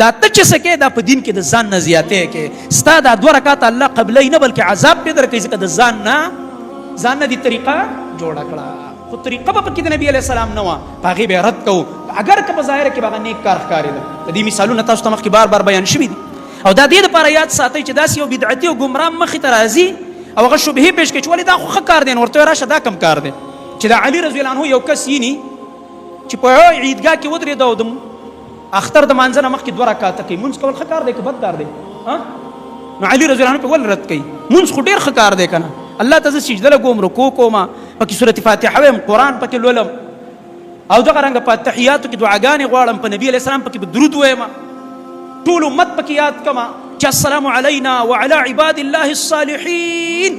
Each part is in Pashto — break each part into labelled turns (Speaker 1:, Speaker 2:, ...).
Speaker 1: دا ته چې څه کې دا په دین کې د ځان نه زیاتې کې ستا دا 2 رکعات الله قبلوي نه بلکې عذاب پې درکوي ځکه د ځان نه دې طریقه جوړه کړه خو طریقه به پکې د نبي علیه السلام نه وه په هغې به یې رد کوو اگر که په ظاهره کې به هغه نیک کار ښکارېده د دې مثالونه تاسو ته مخکې بار بار بیان شوي دي او دا دې دپاره یاد ساتئ چې داسې یو بدعتي او ګمراه مخې ته راځي او هغه شبهې پیش کوي چې ولې دا خو ښه کار دی نو ورته راشه دا کم کار دی چې دا علي رضی الله عنه یو کس ییني چې په عیدګاه کې ودرېده او د اختر د مانځه نه مخکې 2 رکعاته کوي مونځ کول ښه کار دی که بد کار دی نو علي رضی الله عنه په ولې رد کوي مونځ خو ډېر ښه کار دی که نه الله ته زه سجده لګوم رکوع کوم پکې سورت فاتحه ویم قرآن پکې لولم او دغه رنګه په تحیاتو کې دعاګانې غواړم په نبي علیه السلام پکې به درود ویم ټول امت پکې یاد کما چې السلام علینا وعلى عباد الله الصالحین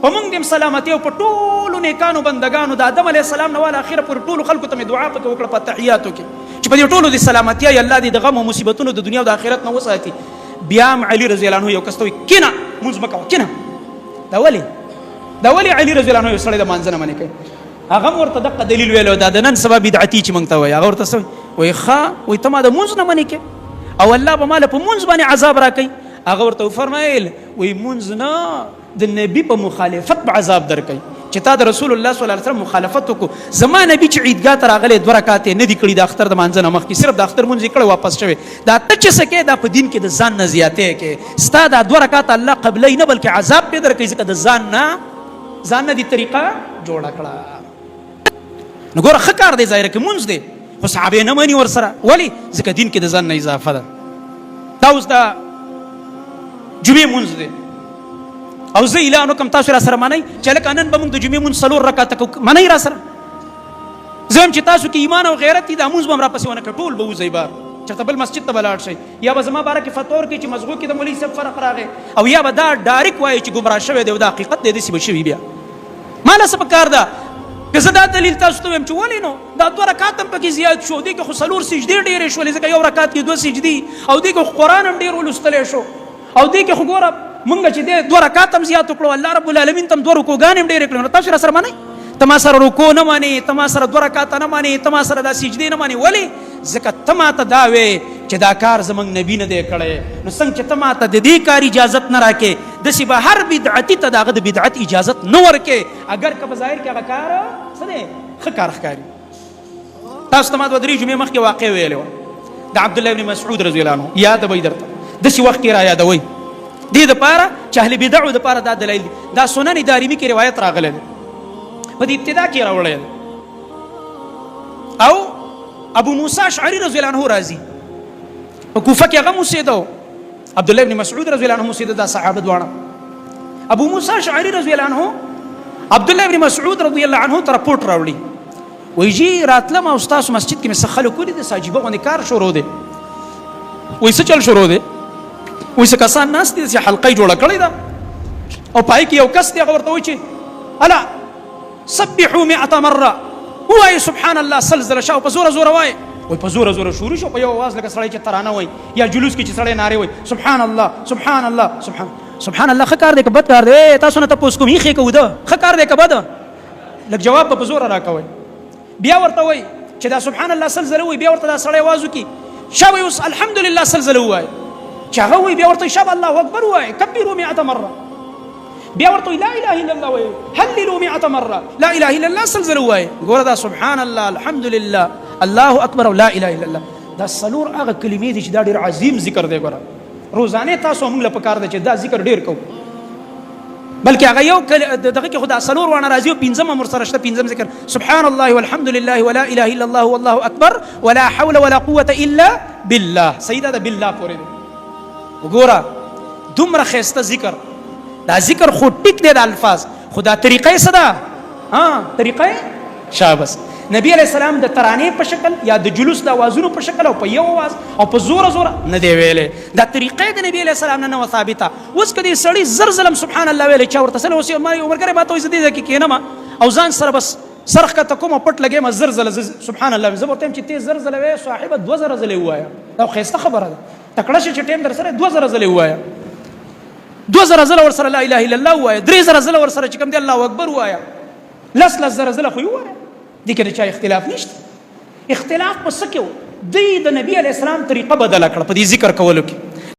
Speaker 1: په موږ دې سلامتی او په ټولو نیکانو بندګانو د آدم علیه السلام نه والا اخره پر ټولو خلکو ته مې دعا پکې وکړه په تحیاتو کې چې په دې ټولو دې سلامتیا یا الله دې د غم او مصیبتونو د دنیا او د آخرت نه وساتي بیا هم علي رضی الله عنه یو کس ته وایي کینه مونځ مه کوه کینه دا ولې علي رضی الله عنه یو سړی د مانځه نه منې کوي هغه هم ورته دقه دلیل ویلی دا د نن سبا بدعتي چې موږ ته وایي هغه ورته څه وایي ښه وایي ته ما د مونځ نه منې کوې او الله به ماله په مونځ باندې عذاب راکوي هغه ورته وفرمایل وایي مونځ نه د نبي په مخالفت به عذاب درکوي چې تا د رسول الله صلی الله علیه وسلم مخالفت وکړو زما نبي چې عیدګاه ته راغلی 2 رکعات یې نه دي کړي د اختر د مانځه نه مخکې صرف د اختر مونځ یې کړی واپس شوی دا ته چې څه کې دا په دین کې د ځان نه زیاتې کې ستا دا 2 رکعات الله قبلوي نه بلکې عذاب پې درکوي ځکه د ځان نه دې طریقه جوړه کړه نو ګوره ښه کار دی ظاهره کې مونځ دی خو صحابې نه مني ورسره ولې ځکه دین کې د ځان نه اضافه ده دا اوس د جمعې مونځ دی او زه اعلان وکړم تاسو را سره منئ چې هلکه نن به موږ د جمعې مونځ 4 رکعته کوو منئ را سره زه هم چې تاسو کې ایمان او غیرت دي دا مونځ به هم راپسې ونه کړه ټول به وځئ بار چېرته بل مسجد ته به لاړ شئ یا به زما باره کې فتوا ورکړئ چې مزغو کې د مولوي صاحب فرق راغی او یا به دا ډایرکټ وایي چې ګمراه شوی دی او دا حقیقت دی داسې به شوي بیا ما له څه پکار ده که زه دا دلیل تاسو ته ویم چې ولې نو دا 2 رکعات هم پکې زیات شو دې کې خو 4 سجدې ډېرې شولې ځکه یو رکعت کې 2 سجدې او دې کې خو قرآن هم ډېر ولوستلی شو او دې کې خو ګوره مونږ چې دې 2 رکعات هم زیات وکړو الله رب العالمین ته هم 2 رکوګانې هم ډېرې کړې نو تاسو را سره منئ ته ما سره رکوع نه مانې ته ما سره 2 رکعات نه مانې ته ما سره دا سجدې نه مانې ولې ځکه ته ما ته دا وې چې دا کار زموږ نبي نه دی کړی نو څنګه چې ته ما ته د دې کار اجازت نه راکې داسې به هر بدعتي ته د هغه د بدعت اجازت نه ورکې اگر که په ظاهر کې هغه کار څه دی ښه کار ښکاري تاسو ته ما 2-3 جمعې مخکې واقع ویلې وه د عبدالله بن مسعود رضی الله عنه یاد به یې درته داسې وخت کې را یادوئ دې دپاره چې اهل بدعو دپاره دا دلیل دی دا سنن دارمي کې روایت راغلی دی په دې ابتدا کې راوړی دی او ابو موسی اشعري رضی الله عنه راځي په کوفه کې هغه اوسېده عبدالله بن مسعود رضی الله عنه اوسېده دا صحابه دواړه ابو موسی اشعري رضی الله عنه عبدالله بن مسعود رضی الله عنه ته رپورټ راوړي وایي جی راتلم او ستاسو مسجد کې مې څه خلک ولیدل څه عجیبه غوندې کار شروع دی وایي څه چل شروع دی وایي څه کسان ناست دي چې حلقه یې جوړه کړې ده او پای کې یو کس دی هغه ورته وایي چې الا سبحوا 100 مره ووایي سبحان الله سلزله شا او په زوره زوره وایي وایي په زوره زوره شروع شو په یو اواز لکه سړی چې ترانه وایي یا جلوس کې چې سړی نارې وایي سبحان الله سبحان الله سبحان الله ښه کار دی که بد کار دی تاسو نه تپوس کوم یې ښې کوو ده ښه کار دی که بده لږ جواب به په زوره راکوئ بیا ورته وایي چې دا سبحان الله سلزله وایي بیا ورته دا سړی اواز وکړي شا به اوس الحمدلله سلزله ووایي چې هغه وایي بیا ورته شابه الله اکبر ووایي کبروا 100 مره بیا ورته لا اله الا الله وایي هللوا 100 مره لا اله الا الله سلزله وایي ګوره دا سبحان الله الحمدلله الله اکبر او لا اله الا الله دا 4 هغه کلمې دي چې دا ډېر عظیم ذکر دی ګوره روزانه تاسو موږ له پکار دی چې دا ذکر ډېر کوو بلکې هغه یو دغه کې خو دا 4 وانه راځي او 5 هم ورسره شته 5 ذکر سبحان الله والحمد لله ولا اله الا الله والله اکبر ولا حول ولا قوه الا بالله سیدا دا بالله پورې دی وګوره دومره ښایسته ذکر دا ذکر خو ټیک دی د الفاظ خو دا طریقه څه ده طریقه شابس نبی علیہ السلام د ترانې په شکل یا د جلوس د اوازونو په شکل او په یو اواز او په زوره زوره نه دی ویلې دا طریقه د نبی علیہ السلام نه نه ثابته اوس که دې سړی زر ظلم سبحان الله ویلې چا ورته سره اوس ما عمرګری ما ته وایي زه دې ځای کې کښېنم او ځان سره بس سر ښکته کوم او پټ لګیم زر ځله سبحان الله زه به ورته یم چې ته زر ځله وایې صاحبه 2000 ځلې ووایه دا ښایسته خبره ده تکړه شي چې ټیم در سره 2000 ځلې ووایه 2000 ځله ورسره لا اله الا الله ووایه 3000 ځله ورسره چې کوم دی الله اکبر ووایه 10,000 ځله خو یې ووایه دې کې د چا اختلاف نشته اختلاف په څه کې و دوی د نبی علیه السلام طریقه بدله کړه په دې ذکر کولو کې.